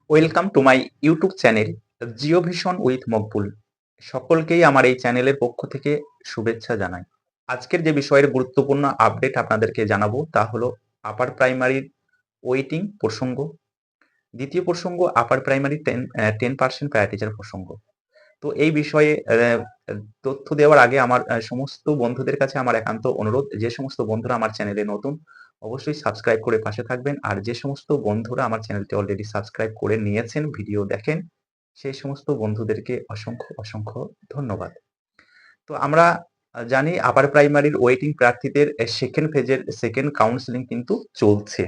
Welcome to my YouTube channel Geo Vision with Maqbool. সকলকেই আমার এই চ্যানেলের পক্ষ থেকে শুভেচ্ছা জানাই। আজকের যে বিষয়ের গুরুত্বপূর্ণ আপডেট আপনাদেরকে জানাবো তা হলো আপার প্রাইমারির ওয়েটিং প্রসঙ্গ। দ্বিতীয় প্রসঙ্গ আপার প্রাইমারি 10% প্রায়োরিটিজের প্রসঙ্গ। তো এই বিষয়ে তথ্য দেওয়ার আগে আমার সমস্ত বন্ধুদের কাছে আমার একান্ত অনুরোধ, যে সমস্ত বন্ধুরা আমার চ্যানেলে নতুন অবশ্যই সাবস্ক্রাইব করে পাশে থাকবেন। আর যে সমস্ত বন্ধুরা আমার চ্যানেলটি অলরেডি সাবস্ক্রাইব করে নিয়েছেন, ভিডিও দেখেন, সেই সমস্ত বন্ধুদেরকে অসংখ্য অসংখ্য ধন্যবাদ। তো আমরা জানি আপার প্রাইমারির ওয়েটিং প্রার্থীদের সেকেন্ড ফেজের সেকেন্ড কাউন্সেলিং কিন্তু চলছে।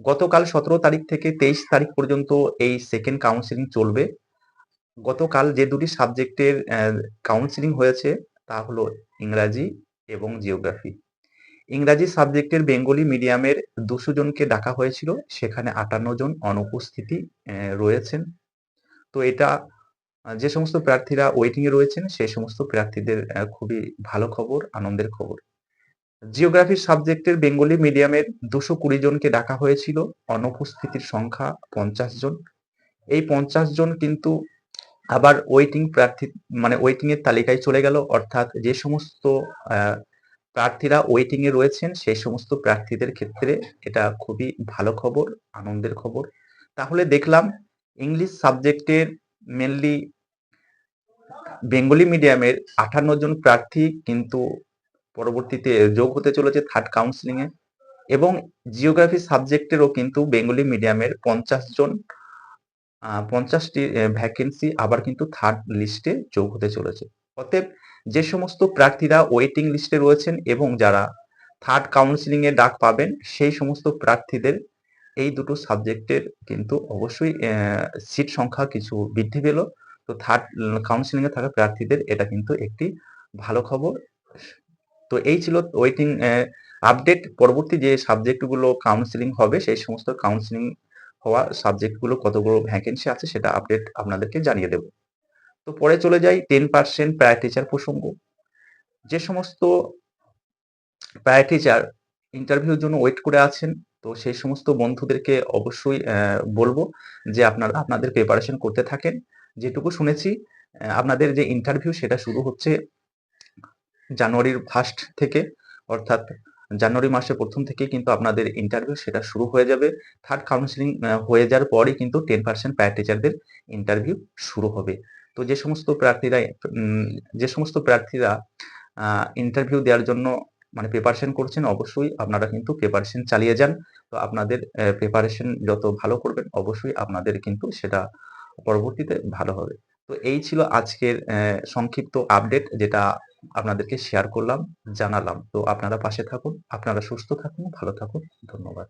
গতকাল 17 তারিখ থেকে 23 তারিখ পর্যন্ত এই সেকেন্ড কাউন্সেলিং চলবে। গতকাল যে দুটি সাবজেক্টের কাউন্সেলিং হয়েছে তা হলো ইংরাজি এবং জিওগ্রাফি। ইংরাজি সাবজেক্টের বেঙ্গলি মিডিয়ামের 200 জনকে ডাকা হয়েছিল, সেখানে 58 জন অনুপস্থিতি রয়েছেন। তো এটা যে সমস্ত প্রার্থীরা ওয়েটিং এ রয়েছেন সেই সমস্ত প্রার্থীদের খুবই ভালো খবর, আনন্দের খবর। জিওগ্রাফি সাবজেক্টের বেঙ্গলি মিডিয়ামের 220 জনকে ডাকা হয়েছিল, অনুপস্থিতির সংখ্যা 50 জন। এই 50 জন কিন্তু আবার ওয়েটিং প্রার্থী মানে ওয়েটিং এর তালিকায় চলে গেল, অর্থাৎ যে সমস্ত প্রার্থীরা ওয়েটিং এ রয়েছেন সেই সমস্ত প্রার্থীদের ক্ষেত্রে এটা খুবই ভালো খবর, আনন্দের খবর। তাহলে দেখলাম ইংলিশ সাবজেক্টের মেনলি বেঙ্গলি মিডিয়ামের 58 জন প্রার্থী কিন্তু পরবর্তীতে যোগ হতে চলেছে থার্ড কাউন্সিলিং এ, এবং জিওগ্রাফি সাবজেক্টেরও কিন্তু বেঙ্গলি মিডিয়ামের 50টি ভ্যাকেন্সি আবার কিন্তু থার্ড লিস্টে যোগ হতে চলেছে। অতএব যে সমস্ত প্রার্থীরা ওয়েটিং লিস্টে রয়েছেন এবং যারা থার্ড কাউন্সিলিং এ ডাক পাবেন সেই সমস্ত প্রার্থীদের এই দুটো সাবজেক্টের কিন্তু অবশ্যই সিট সংখ্যা কিছু বৃদ্ধি পেল। তো থার্ড কাউন্সিলিং এ থাকা প্রার্থীদের এটা কিন্তু একটি ভালো খবর। তো এই ছিল ওয়েটিং আপডেট। পরবর্তী যে সাবজেক্টগুলো কাউন্সিলিং হবে সেই সমস্ত কাউন্সিলিং হওয়া সাবজেক্টগুলো কতগুলো ভ্যাকেন্সি আছে সেটা আপডেট আপনাদেরকে জানিয়ে দেব। তো পরে চলে যাই 10% প্রায় টিচার প্রসঙ্গ। যে সমস্ত প্রায় টিচার ইন্টারভিউর জন্য ওয়েট করে আছেন, তো সেই সমস্ত বন্ধুদেরকে অবশ্যই বলবো যে আপনারা আপনাদের প্রিপারেশন করতে থাকেন। যেটুকু শুনেছি আপনাদের যে ইন্টারভিউ সেটা শুরু হচ্ছে জানুয়ারির ফার্স্ট থেকে, অর্থাৎ জানুয়ারি মাসের প্রথম থেকেই কিন্তু আপনাদের ইন্টারভিউ সেটা শুরু হয়ে যাবে। থার্ড কাউন্সিলিং হয়ে যাওয়ার পরই কিন্তু 10% প্রায় টিচারদের ইন্টারভিউ শুরু হবে। তো যে সমস্ত প্রার্থীরা ইন্টারভিউ দেওয়ার জন্য মানে প্রিপারেশন করছেন, অবশ্যই আপনারা কিন্তু প্রিপারেশন চালিয়ে যান। তো আপনাদের প্রিপারেশন যত ভালো করবেন অবশ্যই আপনাদের কিন্তু সেটা পরবর্তীতে ভালো হবে। তো এই ছিল আজকের সংক্ষিপ্ত আপডেট, যেটা আপনাদেরকে শেয়ার করলাম, জানালাম। তো আপনারা পাশে থাকুন, আপনারা সুস্থ থাকুন, ভালো থাকুন। ধন্যবাদ।